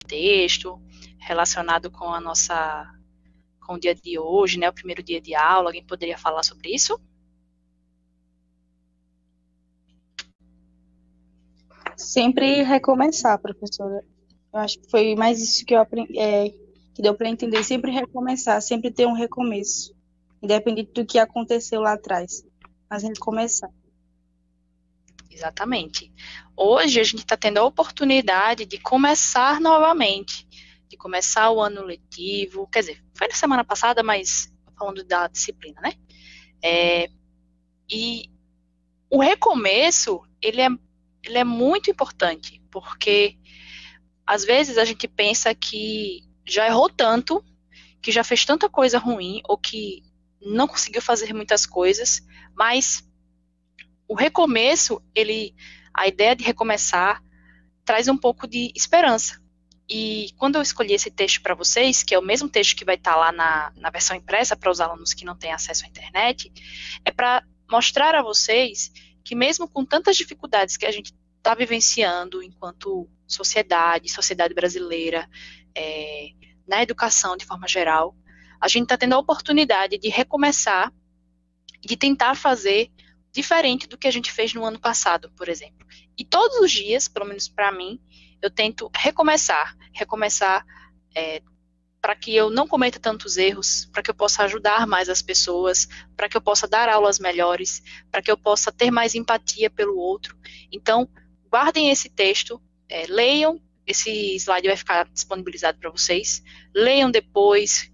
texto, relacionado com com o dia de hoje, né, o primeiro dia de aula. Alguém poderia falar sobre isso? Sempre recomeçar, professora. Eu acho que foi mais isso que eu aprendi, que deu para entender. Sempre recomeçar, sempre ter um recomeço, independente do que aconteceu lá atrás. Mas recomeçar. Exatamente. Hoje a gente está tendo a oportunidade de começar novamente, de começar o ano letivo, quer dizer, foi na semana passada, mas falando da disciplina, né? E o recomeço, ele é muito importante, porque às vezes a gente pensa que já errou tanto, que já fez tanta coisa ruim, ou que não conseguiu fazer muitas coisas, mas o recomeço, a ideia de recomeçar, traz um pouco de esperança. E quando eu escolhi esse texto para vocês, que é o mesmo texto que vai estar lá na versão impressa para os alunos que não têm acesso à internet, é para mostrar a vocês que mesmo com tantas dificuldades que a gente está vivenciando enquanto sociedade brasileira, na educação de forma geral, a gente está tendo a oportunidade de recomeçar, de tentar fazer diferente do que a gente fez no ano passado, por exemplo. E todos os dias, pelo menos para mim, eu tento recomeçar para que eu não cometa tantos erros, para que eu possa ajudar mais as pessoas, para que eu possa dar aulas melhores, para que eu possa ter mais empatia pelo outro. Então, guardem esse texto, leiam, esse slide vai ficar disponibilizado para vocês, leiam depois,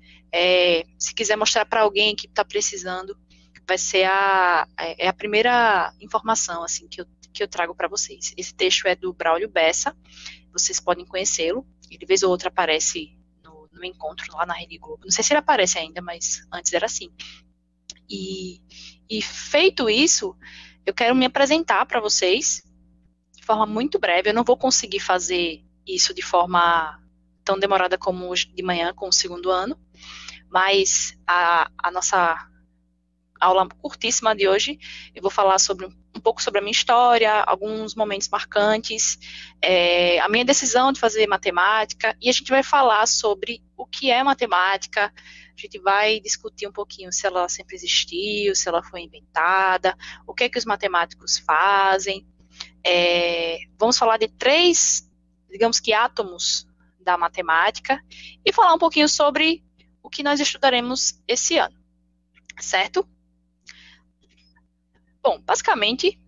se quiser mostrar para alguém que está precisando, vai ser a primeira informação assim que eu trago para vocês. Esse texto é do Braulio Bessa, vocês podem conhecê-lo, ele vez ou outra aparece no encontro lá na Rede Globo. Não sei se ele aparece ainda, mas antes era assim. E feito isso, eu quero me apresentar para vocês de forma muito breve. Eu não vou conseguir fazer isso de forma tão demorada como hoje de manhã, com o segundo ano, mas a nossa aula curtíssima de hoje, eu vou falar um pouco sobre a minha história, alguns momentos marcantes, a minha decisão de fazer matemática, e a gente vai falar sobre o que é matemática, a gente vai discutir um pouquinho se ela sempre existiu, se ela foi inventada, o que é que os matemáticos fazem, vamos falar de 3, digamos que átomos da matemática, e falar um pouquinho sobre o que nós estudaremos esse ano, certo? Bom, basicamente,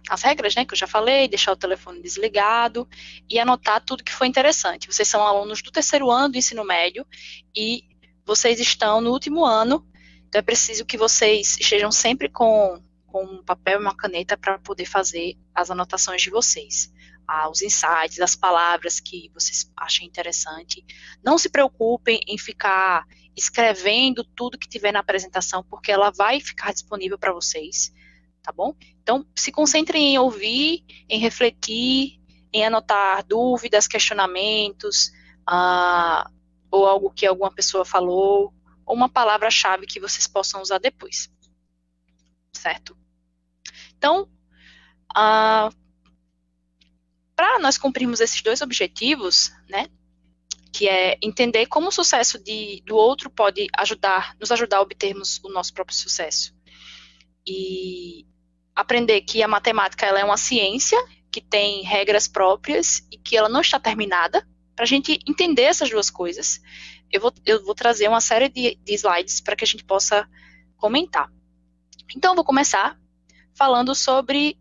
as regras, né, que eu já falei, deixar o telefone desligado e anotar tudo que foi interessante. Vocês são alunos do terceiro ano do ensino médio e vocês estão no último ano, então é preciso que vocês estejam sempre com um papel e uma caneta para poder fazer as anotações de vocês. Os insights, as palavras que vocês achem interessante. Não se preocupem em ficar escrevendo tudo que tiver na apresentação, porque ela vai ficar disponível para vocês, tá bom? Então, se concentrem em ouvir, em refletir, em anotar dúvidas, questionamentos, ou algo que alguma pessoa falou, ou uma palavra-chave que vocês possam usar depois, certo? Então, para nós cumprirmos esses 2 objetivos, né, que é entender como o sucesso do outro pode nos ajudar a obtermos o nosso próprio sucesso. E aprender que a matemática ela é uma ciência que tem regras próprias e que ela não está terminada. Para a gente entender essas 2 coisas, eu vou trazer uma série de slides para que a gente possa comentar. Então, eu vou começar falando sobre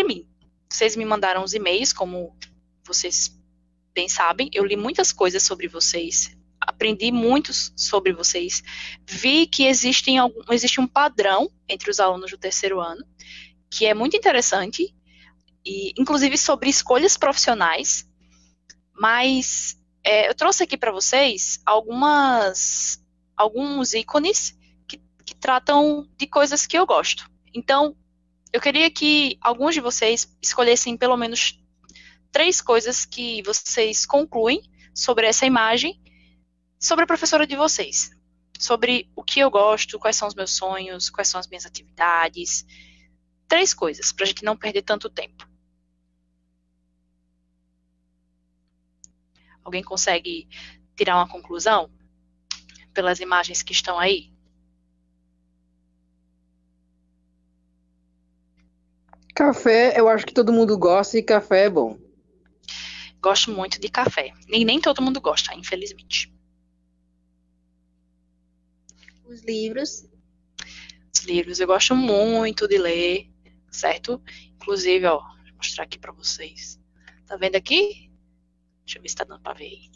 mim. Vocês me mandaram os e-mails, como vocês bem sabem, eu li muitas coisas sobre vocês, aprendi muito sobre vocês, vi que existe um padrão entre os alunos do terceiro ano, que é muito interessante, e inclusive sobre escolhas profissionais, mas eu trouxe aqui para vocês alguns ícones que tratam de coisas que eu gosto. Então, eu queria que alguns de vocês escolhessem pelo menos 3 coisas que vocês concluem sobre essa imagem, sobre a professora de vocês, sobre o que eu gosto, quais são os meus sonhos, quais são as minhas atividades. 3 coisas, para a gente não perder tanto tempo. Alguém consegue tirar uma conclusão pelas imagens que estão aí? Café, eu acho que todo mundo gosta e café é bom. Gosto muito de café. E nem todo mundo gosta, infelizmente. Os livros. Os livros eu gosto muito de ler, certo? Inclusive, ó, vou mostrar aqui pra vocês. Tá vendo aqui? Deixa eu ver se tá dando pra ver aí.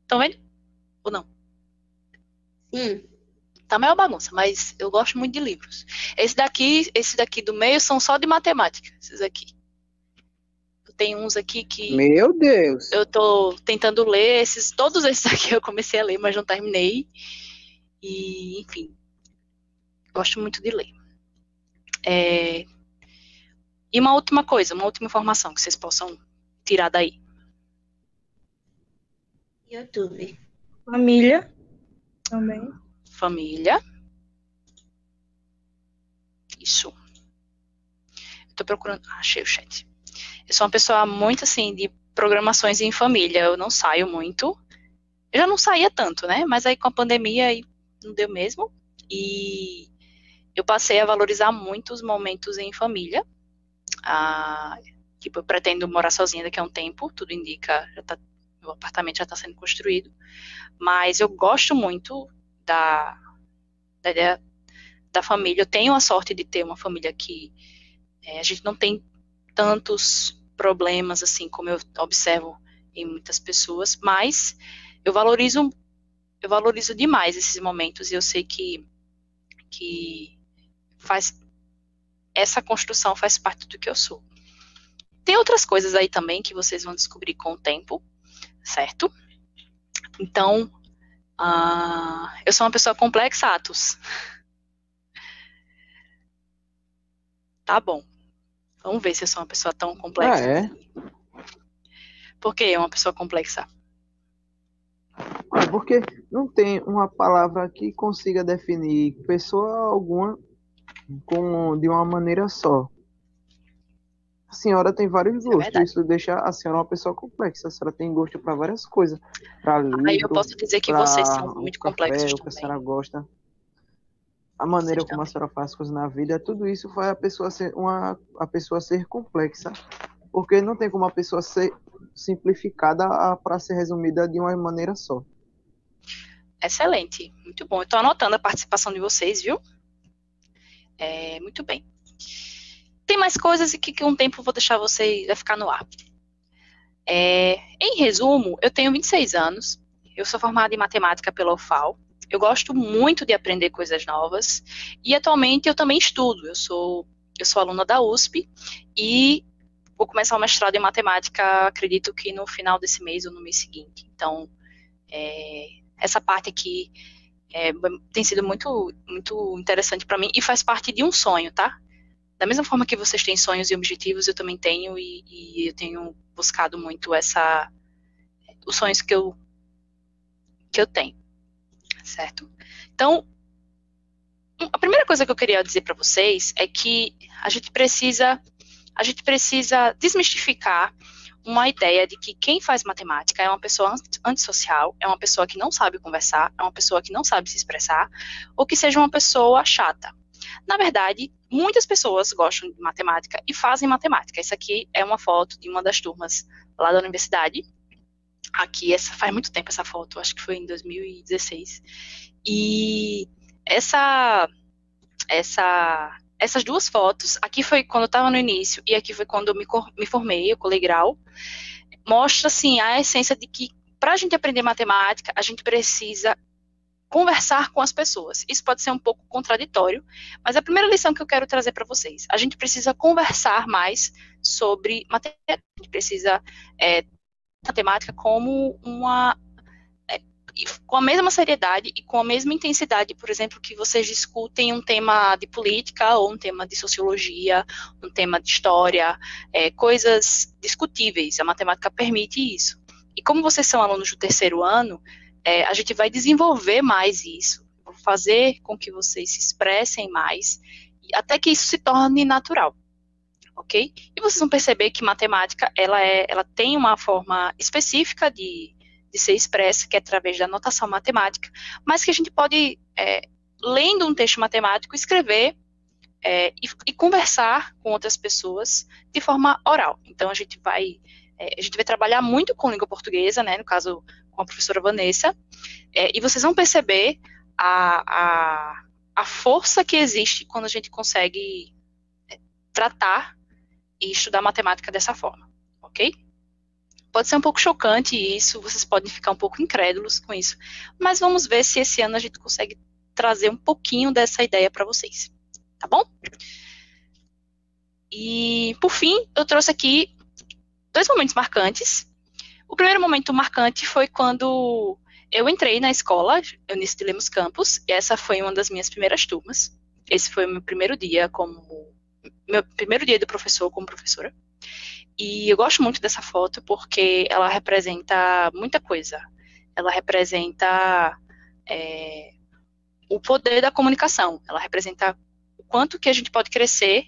Estão vendo? Ou não? Sim. Tá meio bagunça, mas eu gosto muito de livros. Esse daqui do meio são só de matemática, esses aqui. Eu tenho uns aqui que Meu Deus! eu tô tentando ler, todos esses aqui eu comecei a ler, mas não terminei. E, enfim, gosto muito de ler. E uma última coisa, uma última informação que vocês possam tirar daí. YouTube. Família também. Família. Isso. Eu tô procurando. Achei o chat. Eu sou uma pessoa muito assim de programações em família. Eu não saio muito. Eu já não saía tanto, né? Mas aí com a pandemia aí não deu mesmo. E eu passei a valorizar muito os momentos em família. Tipo, eu pretendo morar sozinha daqui a um tempo. Tudo indica, meu apartamento já está sendo construído. Mas eu gosto muito da ideia da família. Eu tenho a sorte de ter uma família que a gente não tem tantos problemas assim como eu observo em muitas pessoas, mas eu valorizo demais esses momentos e eu sei que essa construção faz parte do que eu sou. Tem outras coisas aí também que vocês vão descobrir com o tempo, certo? Então, eu sou uma pessoa complexa, Atos. Tá bom. Vamos ver se eu sou uma pessoa tão complexa. É? Por que é uma pessoa complexa? Porque não tem uma palavra que consiga definir pessoa alguma de uma maneira só. A senhora tem vários gostos, isso deixa a senhora uma pessoa complexa. A senhora tem gosto para várias coisas, para livro, Aí eu posso dizer que vocês são muito complexos o que a também. senhora gosta, a maneira como a senhora faz as coisas na vida, tudo isso faz a pessoa ser complexa, porque não tem como a pessoa ser simplificada para ser resumida de uma maneira só. Excelente, muito bom. Eu estou anotando a participação de vocês, viu? Muito bem. Tem mais coisas que com o tempo eu vou deixar vocês, vai ficar no ar. Em resumo, eu tenho 26 anos, eu sou formada em matemática pela UFAL, eu gosto muito de aprender coisas novas e atualmente eu também estudo, eu sou aluna da USP e vou começar o mestrado em matemática, acredito que no final desse mês ou no mês seguinte. Então, essa parte aqui tem sido muito, muito interessante para mim e faz parte de um sonho, tá? Da mesma forma que vocês têm sonhos e objetivos, eu também tenho e eu tenho buscado muito os sonhos que eu tenho, certo? Então, a primeira coisa que eu queria dizer para vocês é que a gente precisa desmistificar uma ideia de que quem faz matemática é uma pessoa antissocial, é uma pessoa que não sabe conversar, é uma pessoa que não sabe se expressar, ou que seja uma pessoa chata. Na verdade, muitas pessoas gostam de matemática e fazem matemática. Essa aqui é uma foto de uma das turmas lá da universidade. Aqui, faz muito tempo essa foto, acho que foi em 2016. E essas duas fotos, aqui foi quando eu estava no início e aqui foi quando eu me formei, eu colei grau, mostra assim a essência de que para a gente aprender matemática, a gente precisa conversar com as pessoas. Isso pode ser um pouco contraditório, mas a primeira lição que eu quero trazer para vocês, a gente precisa conversar mais sobre matemática, a gente precisa matemática como com a mesma seriedade e com a mesma intensidade, por exemplo, que vocês discutem um tema de política ou um tema de sociologia, um tema de história, coisas discutíveis. A matemática permite isso. E como vocês são alunos do terceiro ano, a gente vai desenvolver mais isso, fazer com que vocês se expressem mais, até que isso se torne natural, ok? E vocês vão perceber que matemática, ela tem uma forma específica de de ser expressa, que é através da notação matemática, mas que a gente pode, lendo um texto matemático, escrever e conversar com outras pessoas de forma oral. Então, a gente vai trabalhar muito com língua portuguesa, né, no caso, com a professora Vanessa, e vocês vão perceber a força que existe quando a gente consegue tratar e estudar matemática dessa forma, ok? Pode ser um pouco chocante isso, vocês podem ficar um pouco incrédulos com isso, mas vamos ver se esse ano a gente consegue trazer um pouquinho dessa ideia para vocês, tá bom? E, por fim, eu trouxe aqui 2 momentos marcantes. O primeiro momento marcante foi quando eu entrei na escola, Eunice de Lemos Campos, e essa foi uma das minhas primeiras turmas. Esse foi o meu primeiro dia de professor como professora. E eu gosto muito dessa foto porque ela representa muita coisa. Ela representa o poder da comunicação. Ela representa o quanto que a gente pode crescer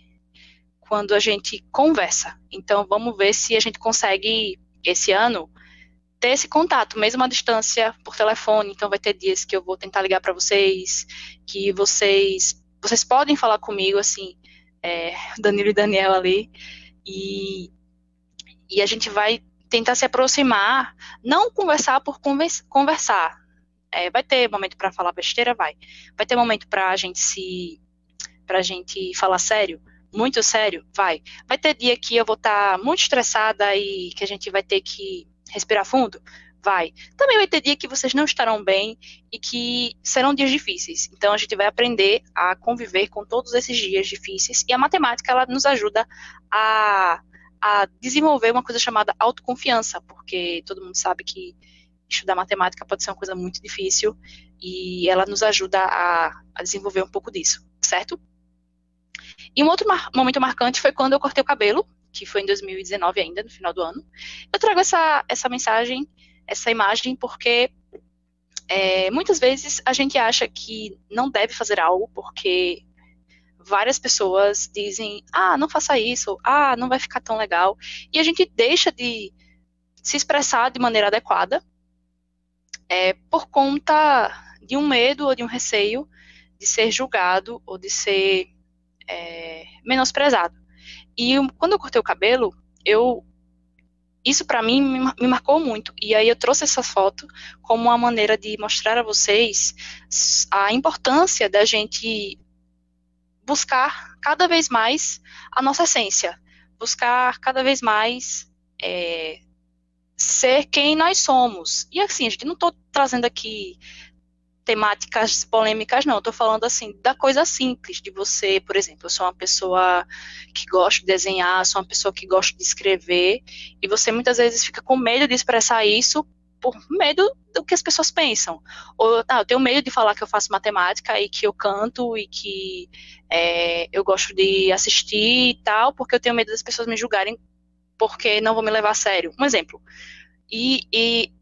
quando a gente conversa. Então, vamos ver se a gente consegue, esse ano, ter esse contato, mesmo à distância, por telefone. Então, vai ter dias que eu vou tentar ligar para vocês, que vocês podem falar comigo, assim, Danilo e Daniel ali, e a gente vai tentar se aproximar, não conversar por conversar. Vai ter momento para falar besteira? Vai ter momento para a gente falar sério? Muito sério? Vai ter dia que eu vou estar muito estressada e que a gente vai ter que respirar fundo? Vai. Também vai ter dia que vocês não estarão bem e que serão dias difíceis. Então, a gente vai aprender a conviver com todos esses dias difíceis. E a matemática, ela nos ajuda a desenvolver uma coisa chamada autoconfiança, porque todo mundo sabe que estudar matemática pode ser uma coisa muito difícil e ela nos ajuda a desenvolver um pouco disso, certo? E um outro momento marcante foi quando eu cortei o cabelo, que foi em 2019 ainda, no final do ano. Eu trago essa mensagem, essa imagem, porque muitas vezes a gente acha que não deve fazer algo porque várias pessoas dizem, não faça isso, não vai ficar tão legal, e a gente deixa de se expressar de maneira adequada por conta de um medo ou de um receio de ser julgado ou de ser menosprezado. E quando eu cortei o cabelo, isso para mim me marcou muito, e aí eu trouxe essa foto como uma maneira de mostrar a vocês a importância da gente buscar cada vez mais a nossa essência, buscar cada vez mais ser quem nós somos. E assim, a gente não estou trazendo aqui temáticas polêmicas, não. Eu estou falando assim da coisa simples de você, por exemplo, eu sou uma pessoa que gosta de desenhar, sou uma pessoa que gosta de escrever, e você muitas vezes fica com medo de expressar isso por medo do que as pessoas pensam. Ou, eu tenho medo de falar que eu faço matemática e que eu canto e que eu gosto de assistir e tal, porque eu tenho medo das pessoas me julgarem porque não vou me levar a sério. Um exemplo. E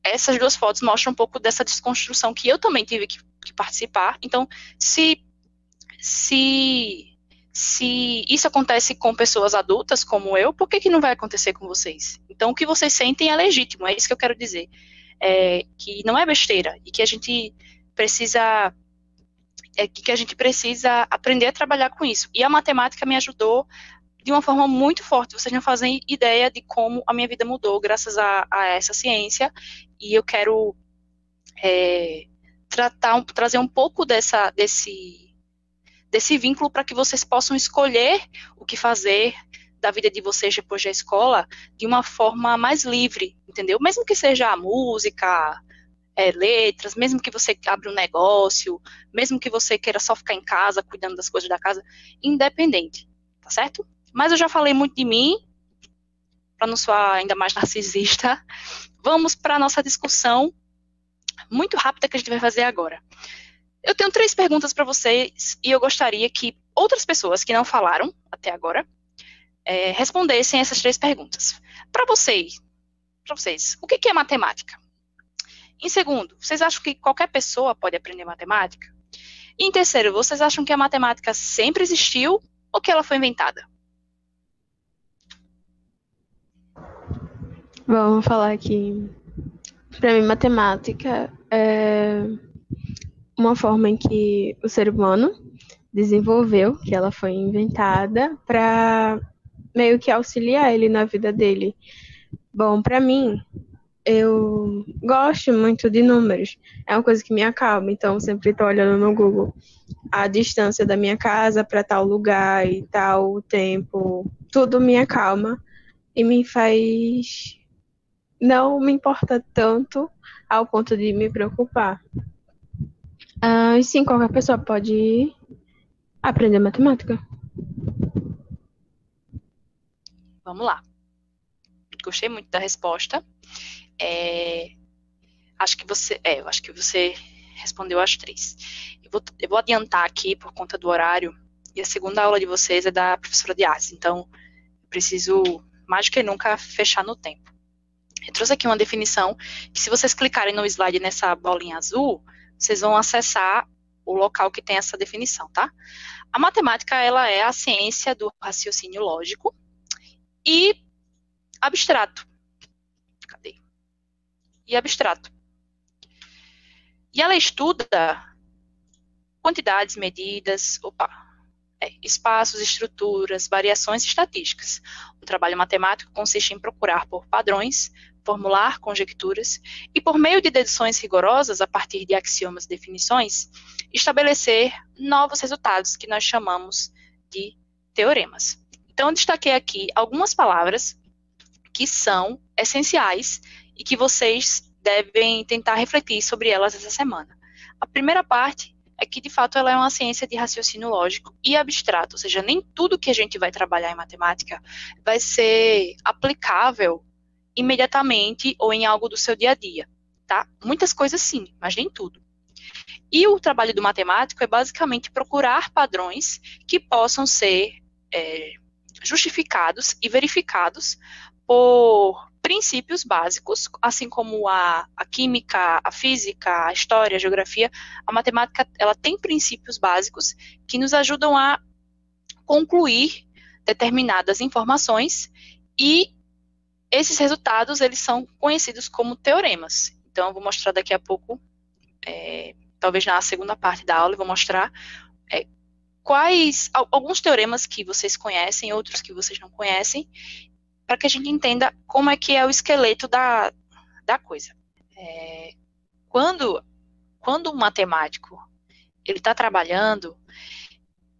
essas 2 fotos mostram um pouco dessa desconstrução que eu também tive que participar. Então, se isso acontece com pessoas adultas como eu, por que não vai acontecer com vocês? Então, o que vocês sentem é legítimo, é isso que eu quero dizer. Que não é besteira, e que a gente precisa aprender a trabalhar com isso. E a matemática me ajudou de uma forma muito forte. Vocês não fazem ideia de como a minha vida mudou graças a essa ciência, e eu quero trazer um pouco desse vínculo para que vocês possam escolher o que fazer da vida de vocês depois da escola de uma forma mais livre, entendeu? Mesmo que seja música, letras, mesmo que você abra um negócio, mesmo que você queira só ficar em casa, cuidando das coisas da casa, independente, tá certo? Mas eu já falei muito de mim, para não soar ainda mais narcisista. Vamos para a nossa discussão muito rápida que a gente vai fazer agora. Eu tenho 3 perguntas para vocês e eu gostaria que outras pessoas que não falaram até agora respondessem essas 3 perguntas. Para vocês, o que é matemática? Em segundo, vocês acham que qualquer pessoa pode aprender matemática? E em terceiro, vocês acham que a matemática sempre existiu ou que ela foi inventada? Vamos falar aqui Para mim, matemática é uma forma em que o ser humano desenvolveu, que ela foi inventada para meio que auxiliar ele na vida dele. Bom, para mim, eu gosto muito de números. É uma coisa que me acalma, então eu sempre estou olhando no Google a distância da minha casa para tal lugar e tal tempo. Tudo me acalma e me faz não me importa tanto ao ponto de me preocupar. E sim, qualquer pessoa pode aprender matemática. Vamos lá. Gostei muito da resposta. Acho que você respondeu as 3. Eu vou adiantar aqui por conta do horário. E a segunda aula de vocês é da professora de artes. Então, eu preciso, mais do que nunca, fechar no tempo. Eu trouxe aqui uma definição que, se vocês clicarem no slide nessa bolinha azul, vocês vão acessar o local que tem essa definição, tá? A matemática, ela é a ciência do raciocínio lógico e abstrato. Cadê? E abstrato. E ela estuda quantidades, medidas, espaços, estruturas, variações e estatísticas. O trabalho matemático consiste em procurar por padrões, formular conjecturas e, por meio de deduções rigorosas, a partir de axiomas e definições, estabelecer novos resultados que nós chamamos de teoremas. Então, eu destaquei aqui algumas palavras que são essenciais e que vocês devem tentar refletir sobre elas essa semana. A primeira parte é que, de fato, ela é uma ciência de raciocínio lógico e abstrato, ou seja, nem tudo que a gente vai trabalhar em matemática vai ser aplicável imediatamente ou em algo do seu dia a dia, tá? Muitas coisas sim, mas nem tudo. E o trabalho do matemático é basicamente procurar padrões que possam ser justificados e verificados por princípios básicos, assim como a química, a física, a história, a geografia. A matemática, ela tem princípios básicos que nos ajudam a concluir determinadas informações, e esses resultados, eles são conhecidos como teoremas. Então, eu vou mostrar daqui a pouco, talvez na segunda parte da aula, eu vou mostrar alguns teoremas que vocês conhecem, outros que vocês não conhecem, para que a gente entenda como é que é o esqueleto da coisa. Quando um matemático ele está trabalhando,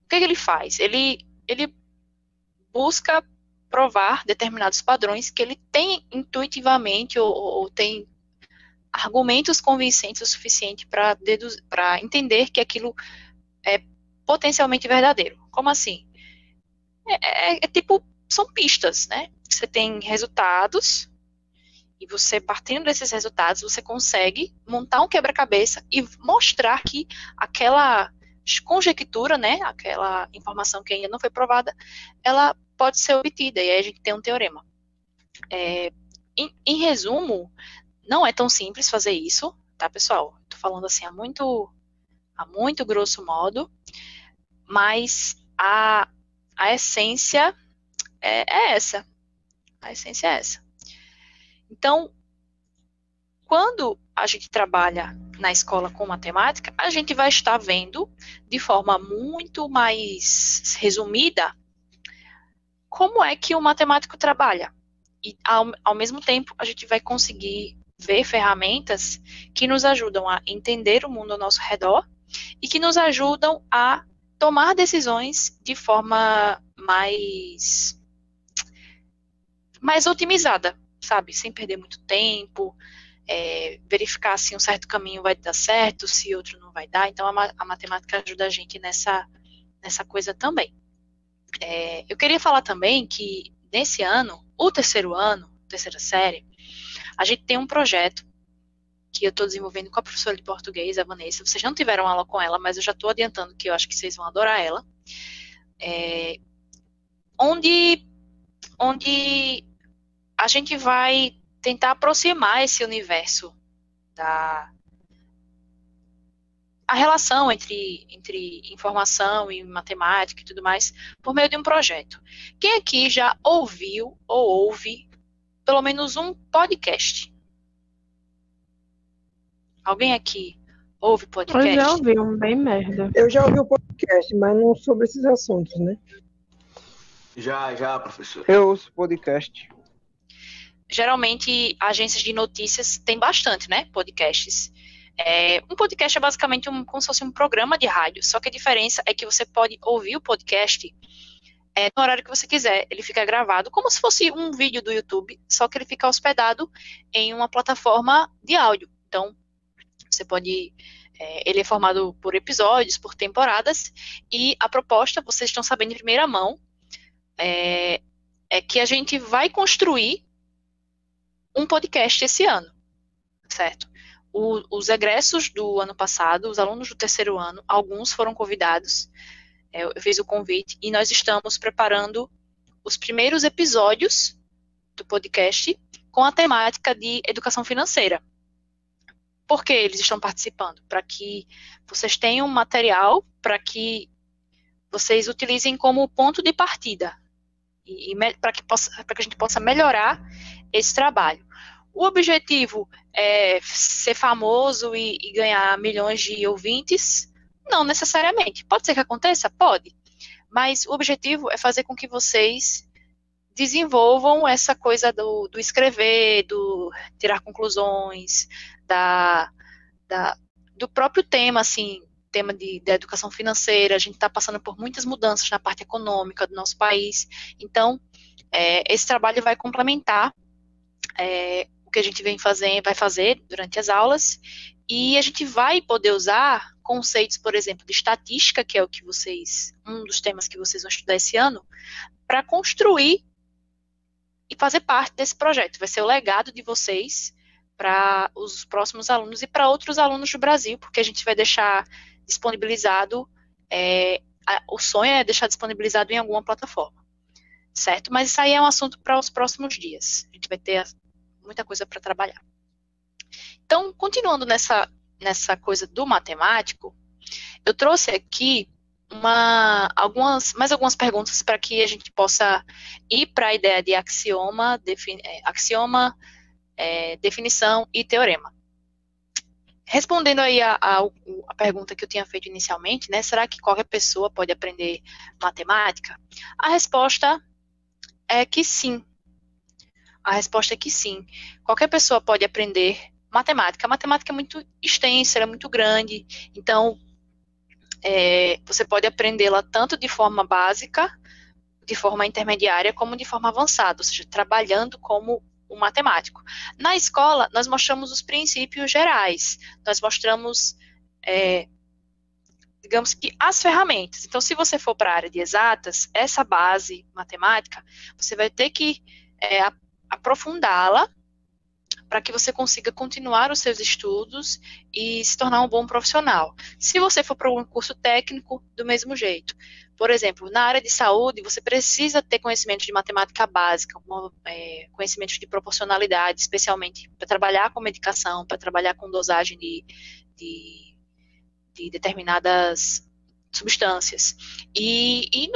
o que ele faz? Ele busca provar determinados padrões que ele tem intuitivamente ou tem argumentos convincentes o suficiente para entender que aquilo é potencialmente verdadeiro. Como assim? Tipo, são pistas, né? Você tem resultados e você, partindo desses resultados, você consegue montar um quebra-cabeça e mostrar que aquela conjectura, né, aquela informação que ainda não foi provada, ela pode ser obtida, e aí a gente tem um teorema. Em resumo, não é tão simples fazer isso, tá, pessoal? Estou falando assim a muito grosso modo, mas a essência é essa. A essência é essa. Então, quando a gente trabalha na escola com matemática, a gente vai estar vendo de forma muito mais resumida como é que o matemático trabalha. E, ao mesmo tempo, a gente vai conseguir ver ferramentas que nos ajudam a entender o mundo ao nosso redor e que nos ajudam a tomar decisões de forma mais otimizada, sabe? Sem perder muito tempo, verificar se um certo caminho vai dar certo, se outro não vai dar. Então, a matemática ajuda a gente nessa coisa também. Eu queria falar também que, nesse ano, o terceiro ano, terceira série, a gente tem um projeto que eu estou desenvolvendo com a professora de português, a Vanessa. Vocês não tiveram aula com ela, mas eu já estou adiantando que eu acho que vocês vão adorar ela. Onde a gente vai tentar aproximar esse universo a relação entre informação e matemática e tudo mais, por meio de um projeto. Quem aqui já ouviu ou ouve pelo menos um podcast? Alguém aqui ouve Eu podcast? já ouvi um bem merda. Eu já ouvi o podcast, mas não sobre esses assuntos, né? Já, professor. Eu ouço podcast. Geralmente, agências de notícias têm bastante, né? Podcasts. Um podcast é basicamente como se fosse um programa de rádio, só que a diferença é que você pode ouvir o podcast no horário que você quiser. Ele fica gravado como se fosse um vídeo do YouTube, só que ele fica hospedado em uma plataforma de áudio. Então, você pode... ele é formado por episódios, por temporadas, e a proposta, vocês estão sabendo em primeira mão, é que a gente vai construir um podcast esse ano, certo? Os egressos do ano passado, os alunos do terceiro ano, alguns foram convidados, eu fiz o convite, e nós estamos preparando os primeiros episódios do podcast com a temática de educação financeira. Por que eles estão participando? Para que vocês tenham material, para que vocês utilizem como ponto de partida, e para que a gente possa melhorar esse trabalho. O objetivo é ser famoso e ganhar milhões de ouvintes? Não necessariamente. Pode ser que aconteça? Pode. Mas o objetivo é fazer com que vocês desenvolvam essa coisa do escrever, do tirar conclusões, do próprio tema, assim, tema da educação financeira. A gente está passando por muitas mudanças na parte econômica do nosso país. Então, esse trabalho vai complementar o que a gente vai fazer durante as aulas, e a gente vai poder usar conceitos, por exemplo, de estatística, que é um dos temas que vocês vão estudar esse ano, para construir e fazer parte desse projeto. Vai ser o legado de vocês para os próximos alunos e para outros alunos do Brasil, porque a gente vai deixar disponibilizado, o sonho é deixar disponibilizado em alguma plataforma, certo? Mas isso aí é um assunto para os próximos dias. A gente vai ter muita coisa para trabalhar. Então, continuando nessa coisa do matemático, eu trouxe aqui mais algumas perguntas para que a gente possa ir para a ideia de axioma, definição e teorema. Respondendo aí a pergunta que eu tinha feito inicialmente, né, será que qualquer pessoa pode aprender matemática? A resposta é que sim. A resposta é que sim. Qualquer pessoa pode aprender matemática. A matemática é muito extensa, ela é muito grande, então você pode aprendê-la tanto de forma básica, de forma intermediária, como de forma avançada, ou seja, trabalhando como um matemático. Na escola, nós mostramos os princípios gerais, nós mostramos, digamos que, as ferramentas. Então, se você for para a área de exatas, essa base matemática, você vai ter que aprofundá-la para que você consiga continuar os seus estudos e se tornar um bom profissional. Se você for para um curso técnico, do mesmo jeito. Por exemplo, na área de saúde, você precisa ter conhecimento de matemática básica, conhecimentos de proporcionalidade, especialmente para trabalhar com medicação, para trabalhar com dosagem de determinadas substâncias. E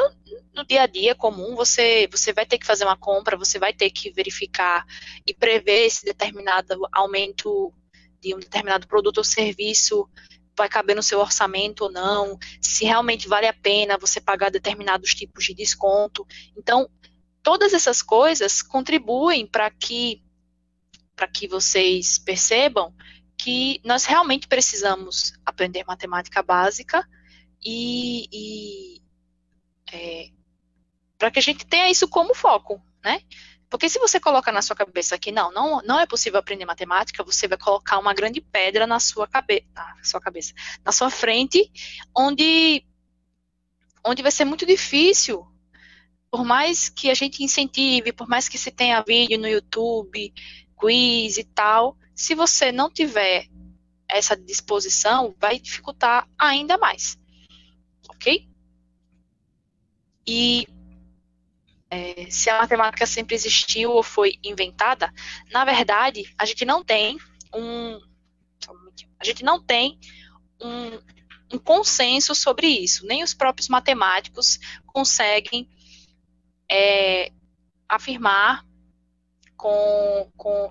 no dia a dia comum, você vai ter que fazer uma compra, você vai ter que verificar e prever se determinado aumento de um determinado produto ou serviço vai caber no seu orçamento ou não, se realmente vale a pena você pagar determinados tipos de desconto. Então, todas essas coisas contribuem para que vocês percebam que nós realmente precisamos aprender matemática básica e para que a gente tenha isso como foco, né? Porque se você coloca na sua cabeça que não é possível aprender matemática, você vai colocar uma grande pedra na sua cabeça, na sua frente, onde vai ser muito difícil, por mais que a gente incentive, por mais que se tenha vídeo no YouTube, quiz e tal, se você não tiver essa disposição, vai dificultar ainda mais, ok? E se a matemática sempre existiu ou foi inventada, na verdade, a gente não tem um consenso sobre isso. Nem os próprios matemáticos conseguem afirmar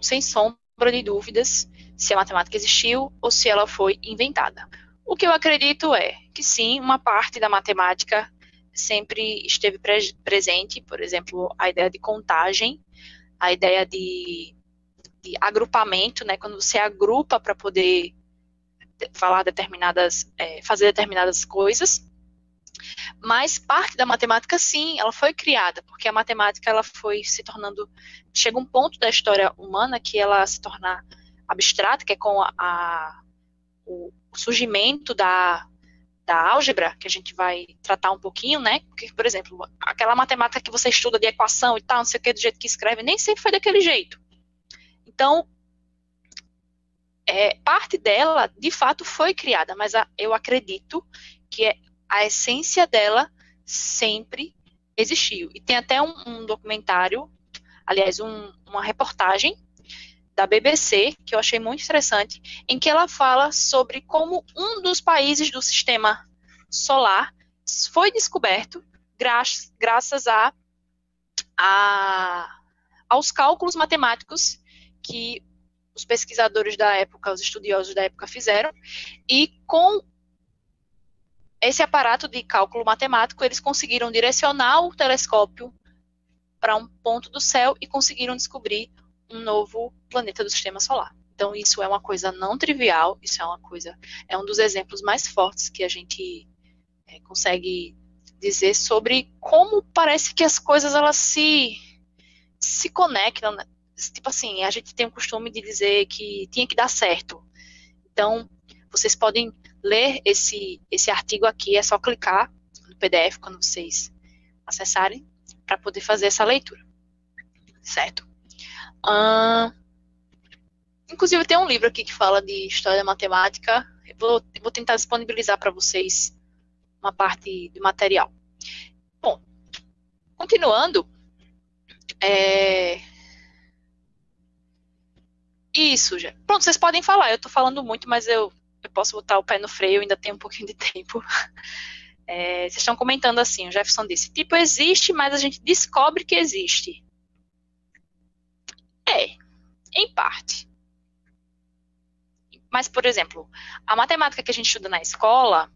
sem sombra de dúvidas se a matemática existiu ou se ela foi inventada. O que eu acredito é que sim, uma parte da matemática sempre esteve presente, por exemplo, a ideia de contagem, a ideia de agrupamento, né, quando você agrupa para poder fazer determinadas coisas. Mas parte da matemática, sim, ela foi criada, porque a matemática ela foi se tornando, chega um ponto da história humana que ela se torna abstrata, que é com o surgimento da álgebra, que a gente vai tratar um pouquinho, né? Porque, por exemplo, aquela matemática que você estuda de equação e tal, não sei o que, do jeito que escreve, nem sempre foi daquele jeito. Então, parte dela, de fato, foi criada, mas eu acredito que a essência dela sempre existiu. E tem até um documentário, aliás, uma reportagem da BBC, que eu achei muito interessante, em que ela fala sobre como um dos países do sistema solar foi descoberto graças aos cálculos matemáticos que os pesquisadores da época, os estudiosos da época fizeram, e com esse aparato de cálculo matemático, eles conseguiram direcionar o telescópio para um ponto do céu e conseguiram descobrir um novo planeta do sistema solar. Então, isso é uma coisa não trivial, isso é um dos exemplos mais fortes que a gente consegue dizer sobre como parece que as coisas elas se conectam, né? Tipo assim, a gente tem o costume de dizer que tinha que dar certo. Então, vocês podem ler esse artigo aqui, é só clicar no PDF quando vocês acessarem para poder fazer essa leitura. Certo? Inclusive, tem um livro aqui que fala de história da matemática. Eu vou tentar disponibilizar para vocês uma parte do material. Bom, continuando, isso, já. Pronto, vocês podem falar. Eu estou falando muito, mas eu posso botar o pé no freio, ainda tenho um pouquinho de tempo. Vocês estão comentando assim, o Jefferson disse, tipo, existe, mas a gente descobre que existe. Em parte. Mas, por exemplo, a matemática que a gente estuda na escola,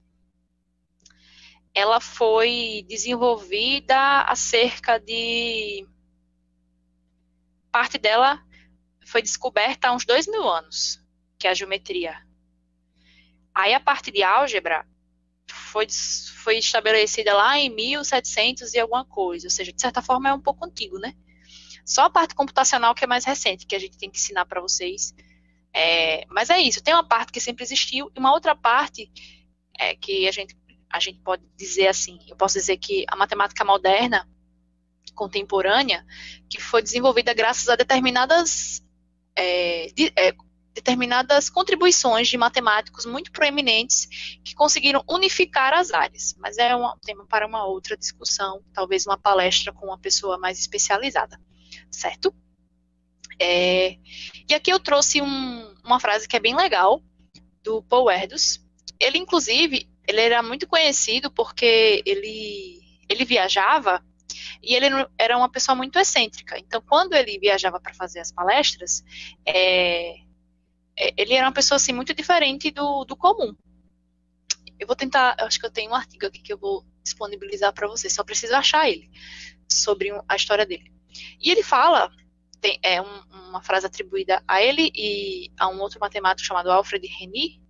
ela foi desenvolvida acerca de... Parte dela foi descoberta há uns 2.000 anos, que é a geometria. Aí a parte de álgebra foi estabelecida lá em 1700 e alguma coisa, ou seja, de certa forma é um pouco antigo, né? Só a parte computacional que é mais recente, que a gente tem que ensinar para vocês. Mas é isso, tem uma parte que sempre existiu e uma outra parte que a gente pode dizer assim, eu posso dizer que a matemática moderna, contemporânea, que foi desenvolvida graças a determinadas contribuições de matemáticos muito proeminentes que conseguiram unificar as áreas. Mas é um tema para uma outra discussão, talvez uma palestra com uma pessoa mais especializada, certo? E aqui eu trouxe uma frase que é bem legal, do Paul Erdős. Ele, inclusive, ele era muito conhecido porque ele viajava e ele era uma pessoa muito excêntrica. Então, quando ele viajava para fazer as palestras, ele era uma pessoa assim, muito diferente do comum. Eu vou tentar, eu acho que eu tenho um artigo aqui que eu vou disponibilizar para vocês, só preciso achar ele, sobre a história dele. E ele fala, uma frase atribuída a ele e a um outro matemático chamado Alfred Rényi.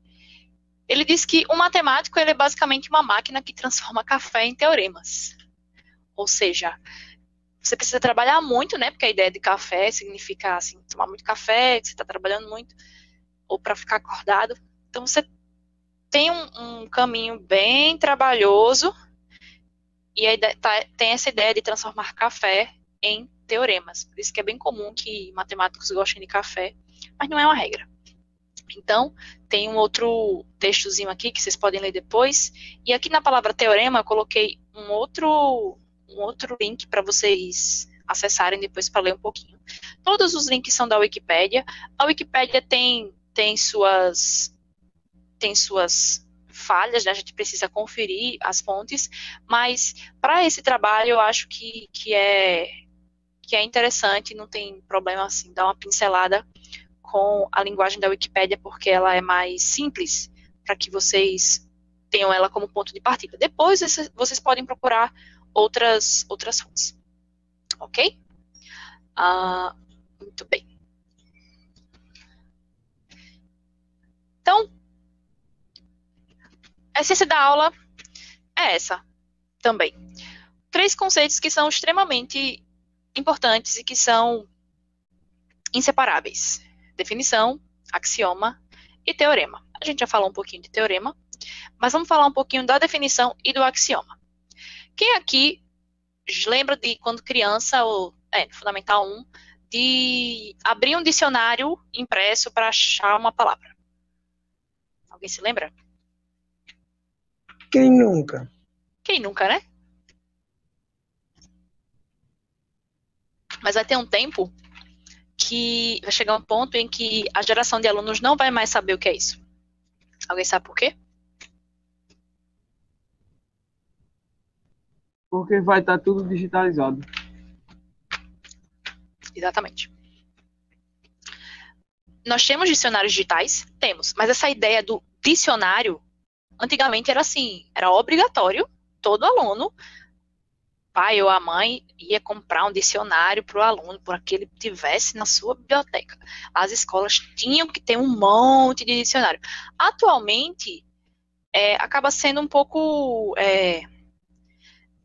Ele diz que um matemático ele é basicamente uma máquina que transforma café em teoremas. Ou seja, você precisa trabalhar muito, né? Porque a ideia de café significa assim, tomar muito café, que você está trabalhando muito, ou para ficar acordado. Então você tem um caminho bem trabalhoso e tem essa ideia de transformar café em teoremas. Por isso que é bem comum que matemáticos gostem de café, mas não é uma regra. Então, tem um outro textozinho aqui que vocês podem ler depois. E aqui na palavra teorema eu coloquei um outro link para vocês acessarem depois para ler um pouquinho. Todos os links são da Wikipédia. A Wikipédia tem suas falhas, né? A gente precisa conferir as fontes, mas para esse trabalho eu acho que é interessante, não tem problema assim, dar uma pincelada com a linguagem da Wikipédia, porque ela é mais simples, para que vocês tenham ela como ponto de partida. Depois, vocês podem procurar outras fontes. Ok? Muito bem. Então, a essência da aula é essa também. 3 conceitos que são extremamente importantes e que são inseparáveis. Definição, axioma e teorema. A gente já falou um pouquinho de teorema, mas vamos falar um pouquinho da definição e do axioma. Quem aqui lembra de quando criança, ou no Fundamental 1, de abrir um dicionário impresso para achar uma palavra? Alguém se lembra? Quem nunca? Quem nunca, né? Mas vai ter um tempo que vai chegar um ponto em que a geração de alunos não vai mais saber o que é isso. Alguém sabe por quê? Porque vai estar tudo digitalizado. Exatamente. Nós temos dicionários digitais? Temos. Mas essa ideia do dicionário, antigamente era assim, era obrigatório, todo aluno, pai ou a mãe, ia comprar um dicionário para o aluno, para que ele tivesse na sua biblioteca. As escolas tinham que ter um monte de dicionário. Atualmente, acaba sendo um pouco...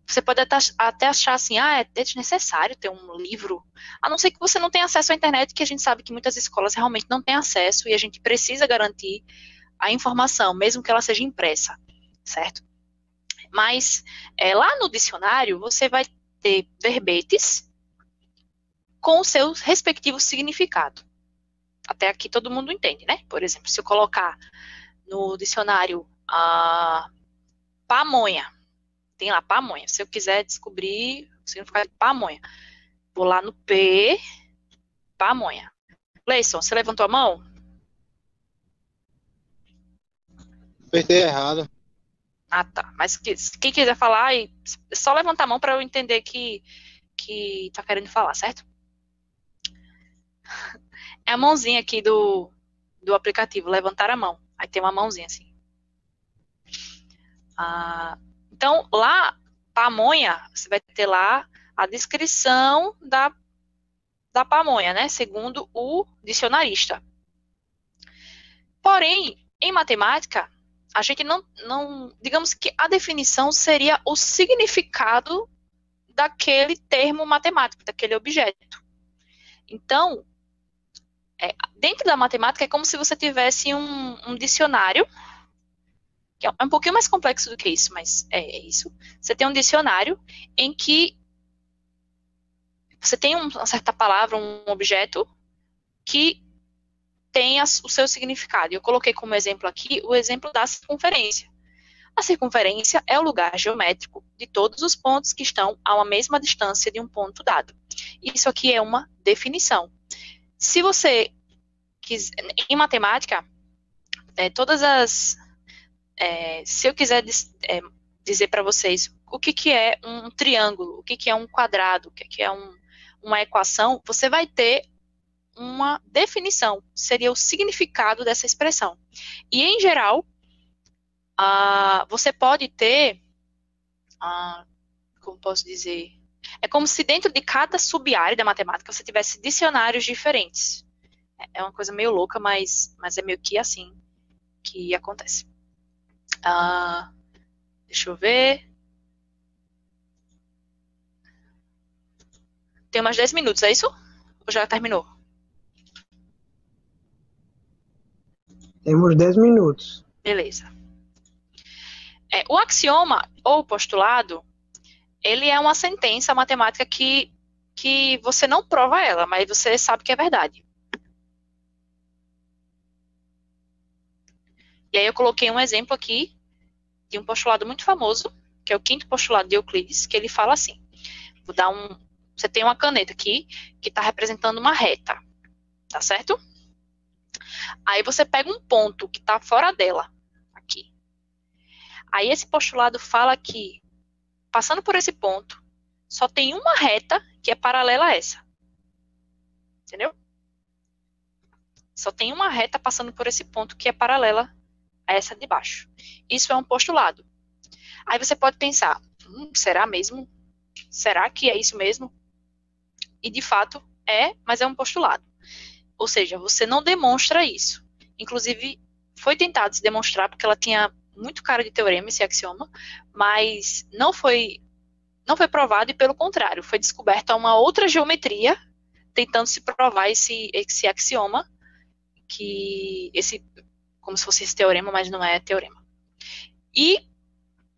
você pode até achar assim, é desnecessário ter um livro, a não ser que você não tenha acesso à internet, que a gente sabe que muitas escolas realmente não têm acesso e a gente precisa garantir a informação, mesmo que ela seja impressa, certo? Mas lá no dicionário você vai ter verbetes com o seu respectivo significado. Até aqui todo mundo entende, né? Por exemplo, se eu colocar no dicionário pamonha, tem lá pamonha. Se eu quiser descobrir o significado de pamonha, vou lá no P, pamonha. Leison, você levantou a mão? Apertei errado. Ah, tá. Mas quem quiser falar, é só levantar a mão para eu entender que tá querendo falar, certo? É a mãozinha aqui do aplicativo, levantar a mão. Aí tem uma mãozinha assim. Então, lá, pamonha, você vai ter lá a descrição da pamonha, né? Segundo o dicionarista. Porém, em matemática, a gente não, digamos que a definição seria o significado daquele termo matemático, daquele objeto. Então, dentro da matemática é como se você tivesse um dicionário, que é um pouquinho mais complexo do que isso, mas é isso. Você tem um dicionário em que você tem uma certa palavra, um objeto, que tem o seu significado. Eu coloquei como exemplo aqui o exemplo da circunferência. A circunferência é o lugar geométrico de todos os pontos que estão a uma mesma distância de um ponto dado. Isso aqui é uma definição. Se você quiser, em matemática, se eu quiser dizer para vocês o que é um triângulo, o que é um quadrado, o que é uma equação, você vai ter uma definição, seria o significado dessa expressão. E, em geral, você pode ter, como posso dizer, é como se dentro de cada sub-área da matemática você tivesse dicionários diferentes. É uma coisa meio louca, mas é meio que assim que acontece. Deixa eu ver. Tem umas 10 minutos, é isso? Ou já terminou? Temos 10 minutos. Beleza. O axioma ou postulado, ele é uma sentença matemática que você não prova ela, mas você sabe que é verdade. E aí eu coloquei um exemplo aqui de um postulado muito famoso, que é o quinto postulado de Euclides, que ele fala assim. Você tem uma caneta aqui que está representando uma reta, tá certo? Aí você pega um ponto que está fora dela, aqui. Aí esse postulado fala que, passando por esse ponto, só tem uma reta que é paralela a essa. Entendeu? Só tem uma reta passando por esse ponto que é paralela a essa de baixo. Isso é um postulado. Aí você pode pensar, será mesmo? Será que é isso mesmo? E de fato é, mas é um postulado. Ou seja, você não demonstra isso. Inclusive, foi tentado se demonstrar, porque ela tinha muito cara de teorema, esse axioma, mas não foi provado e, pelo contrário, foi descoberta uma outra geometria tentando se provar esse axioma, como se fosse esse teorema, mas não é teorema. E,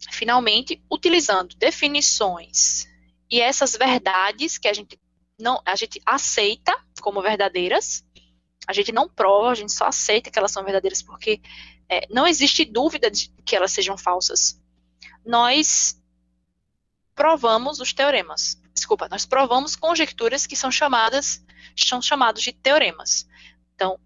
finalmente, utilizando definições e essas verdades que a gente aceita como verdadeiras, a gente não prova, a gente só aceita que elas são verdadeiras porque não existe dúvida de que elas sejam falsas. Nós provamos os teoremas. Desculpa, nós provamos conjecturas que são chamados de teoremas. Então,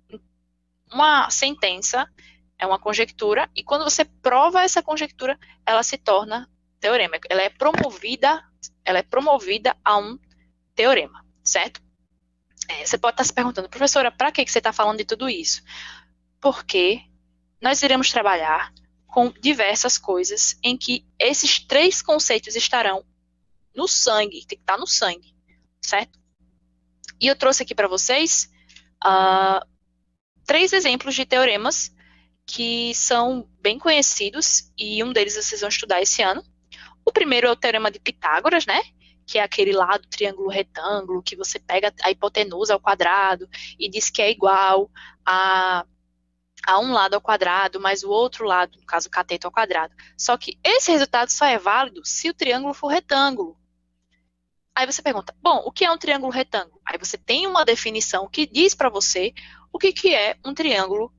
uma sentença é uma conjectura, e quando você prova essa conjectura, ela se torna teorema. Ela é promovida a um teorema, certo? Você pode estar se perguntando, professora, para que você está falando de tudo isso? Porque nós iremos trabalhar com diversas coisas em que esses 3 conceitos estarão no sangue, tem que estar no sangue, certo? E eu trouxe aqui para vocês 3 exemplos de teoremas que são bem conhecidos, e um deles vocês vão estudar esse ano. O primeiro é o teorema de Pitágoras, né? Que é aquele lá do triângulo retângulo, que você pega a hipotenusa ao quadrado e diz que é igual a um lado ao quadrado, mais o outro lado, no caso o cateto ao quadrado. Só que esse resultado só é válido se o triângulo for retângulo. Aí você pergunta, bom, o que é um triângulo retângulo? Aí você tem uma definição que diz para você o que é um triângulo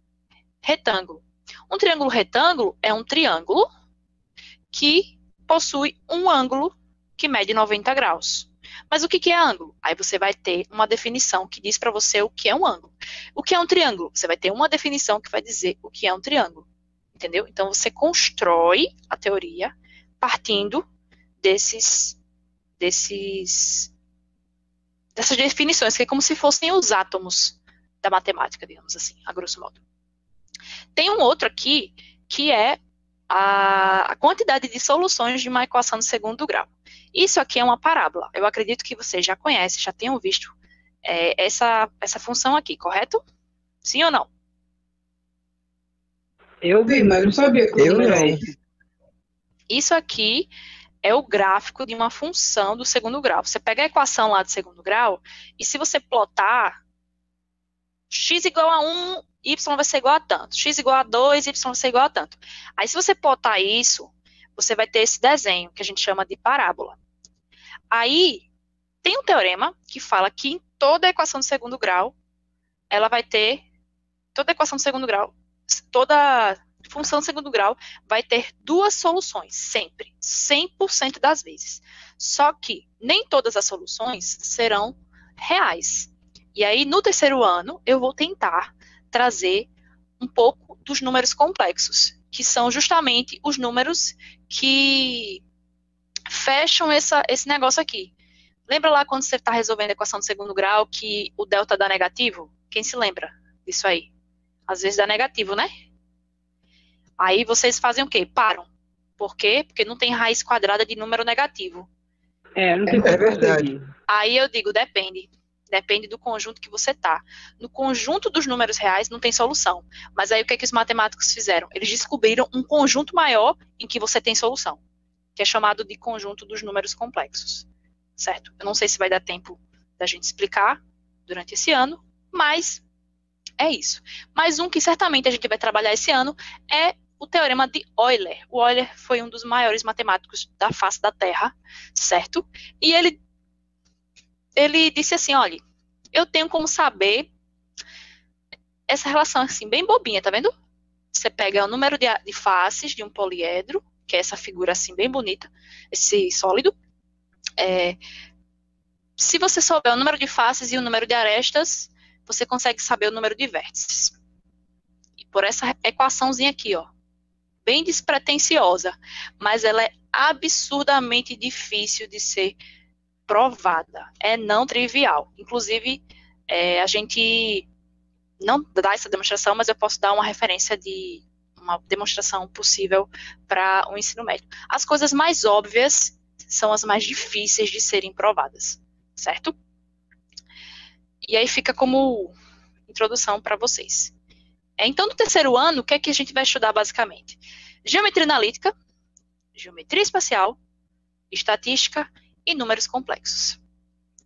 retângulo. Um triângulo retângulo é um triângulo que possui um ângulo que mede 90 graus. Mas o que é ângulo? Aí você vai ter uma definição que diz para você o que é um ângulo. O que é um triângulo? Você vai ter uma definição que vai dizer o que é um triângulo. Entendeu? Então você constrói a teoria partindo dessas definições, que é como se fossem os átomos da matemática, digamos assim, a grosso modo. Tem um outro aqui, que é a quantidade de soluções de uma equação de segundo grau. Isso aqui é uma parábola. Eu acredito que vocês já conhecem, já tenham visto essa função aqui, correto? Sim ou não? Eu vi, mas não sabia que era isso. Isso aqui é o gráfico de uma função do segundo grau. Você pega a equação lá do segundo grau, e se você plotar x igual a 1, y vai ser igual a tanto. X igual a 2, y vai ser igual a tanto. Aí, se você plotar isso, você vai ter esse desenho, que a gente chama de parábola. Aí, tem um teorema que fala que em toda equação de segundo grau, ela vai ter, toda equação de segundo grau, toda função de segundo grau vai ter 2 soluções, sempre, 100% das vezes. Só que nem todas as soluções serão reais. E aí, no terceiro ano, eu vou tentar trazer um pouco dos números complexos, que são justamente os números que fecham esse negócio aqui. Lembra lá quando você está resolvendo a equação de segundo grau que o delta dá negativo? Quem se lembra disso aí? Às vezes dá negativo, né? Aí vocês fazem o quê? Param. Por quê? Porque não tem raiz quadrada de número negativo. Não tem verdade. Aí eu digo, depende. Depende do conjunto que você está. No conjunto dos números reais não tem solução. Mas aí o que os matemáticos fizeram? Eles descobriram um conjunto maior em que você tem solução, que é chamado de conjunto dos números complexos. Certo? Eu não sei se vai dar tempo da gente explicar durante esse ano, mas é isso. Mais um que certamente a gente vai trabalhar esse ano é o teorema de Euler. O Euler foi um dos maiores matemáticos da face da Terra, certo? E ele disse assim, olha, eu tenho como saber essa relação assim, bem bobinha, tá vendo? Você pega o número de faces de um poliedro, que é essa figura assim, bem bonita, esse sólido. Se você souber o número de faces e o número de arestas, você consegue saber o número de vértices. E por essa equaçãozinha aqui, ó, bem despretensiosa, mas ela é absurdamente difícil de ser provada, é não trivial. Inclusive, a gente não dar essa demonstração, mas eu posso dar uma referência de uma demonstração possível para o ensino médio. As coisas mais óbvias são as mais difíceis de serem provadas, certo? E aí fica como introdução para vocês. Então, no terceiro ano, o que é que a gente vai estudar basicamente? Geometria analítica, geometria espacial, estatística e números complexos.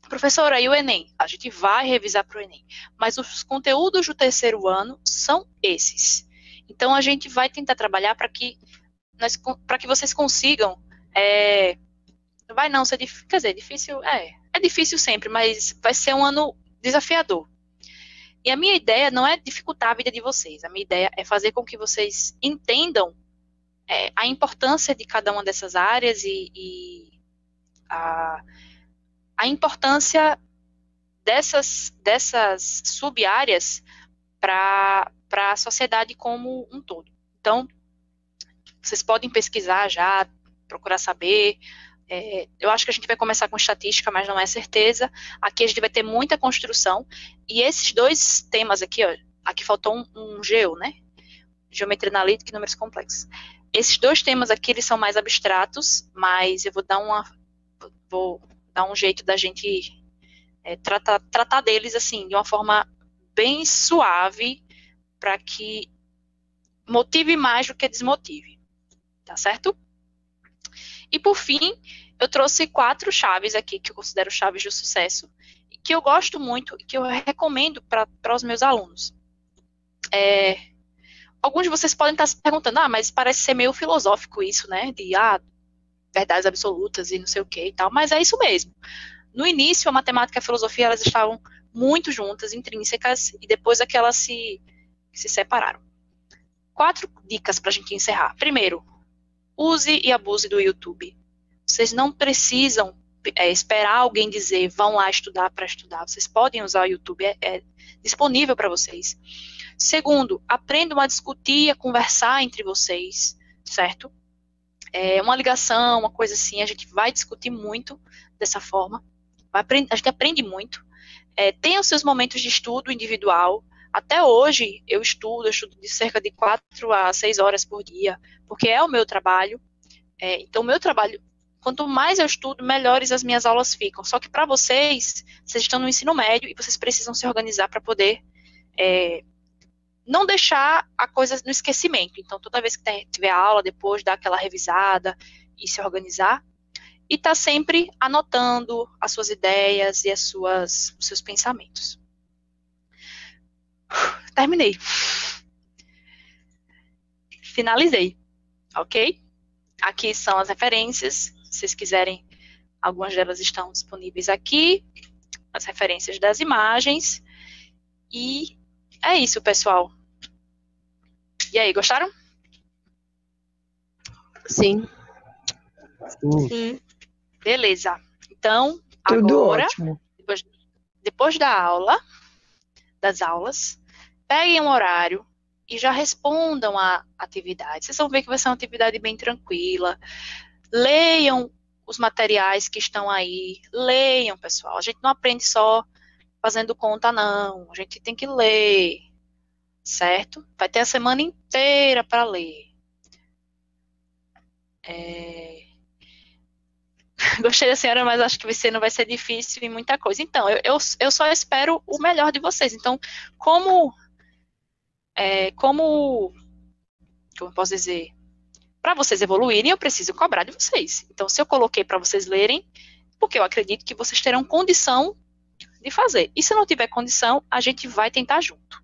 Professora, e o Enem? A gente vai revisar para o Enem, mas os conteúdos do terceiro ano são esses. Então, a gente vai tentar trabalhar para que vocês consigam... vai não ser difícil, quer dizer, difícil... É difícil sempre, mas vai ser um ano desafiador. E a minha ideia não é dificultar a vida de vocês, a minha ideia é fazer com que vocês entendam a importância de cada uma dessas áreas e a importância dessas sub-áreas para a sociedade como um todo. Então, vocês podem pesquisar já, procurar saber. Eu acho que a gente vai começar com estatística, mas não é certeza. Aqui a gente vai ter muita construção. E esses dois temas aqui, ó, aqui faltou um GEO, né? Geometria analítica e números complexos. Esses dois temas aqui, eles são mais abstratos, mas eu vou dar um jeito da gente tratar deles assim, de uma forma bem suave, para que motive mais do que desmotive. Tá certo? E por fim, eu trouxe 4 chaves aqui, que eu considero chaves de sucesso, que eu gosto muito e que eu recomendo para os meus alunos. Alguns de vocês podem estar se perguntando, mas parece ser meio filosófico isso, né? De, verdades absolutas e não sei o que e tal, mas é isso mesmo. No início, a matemática e a filosofia, elas estavam muito juntas, intrínsecas, e depois é que elas se separaram. 4 dicas para a gente encerrar. Primeiro, use e abuse do YouTube. Vocês não precisam esperar alguém dizer, vão lá estudar para estudar. Vocês podem usar o YouTube, é disponível para vocês. Segundo, aprendam a discutir, a conversar entre vocês, certo? Uma ligação, uma coisa assim, a gente vai discutir muito dessa forma. A gente aprende muito. Tenha os seus momentos de estudo individual. Até hoje, eu estudo de cerca de 4 a 6 horas por dia, porque é o meu trabalho. Então, o meu trabalho, quanto mais eu estudo, melhores as minhas aulas ficam. Só que para vocês estão no ensino médio e vocês precisam se organizar para poder não deixar a coisa no esquecimento. Então, toda vez que tiver aula, depois dar aquela revisada e se organizar. E tá sempre anotando as suas ideias e os seus pensamentos. Terminei. Finalizei. Ok? Aqui são as referências. Se vocês quiserem, algumas delas estão disponíveis aqui. As referências das imagens. E é isso, pessoal. E aí, gostaram? Sim. Sim. Beleza. Então, Tudo agora, ótimo. depois das aulas, peguem um horário e já respondam a atividade. Vocês vão ver que vai ser uma atividade bem tranquila. Leiam os materiais que estão aí. Leiam, pessoal. A gente não aprende só fazendo conta, não. A gente tem que ler, certo? Vai ter a semana inteira para ler. Gostei da senhora, mas acho que você não vai ser difícil em muita coisa. Então, eu só espero o melhor de vocês. Então, como eu posso dizer, para vocês evoluírem, eu preciso cobrar de vocês. Então, se eu coloquei para vocês lerem, porque eu acredito que vocês terão condição de fazer. E se não tiver condição, a gente vai tentar junto.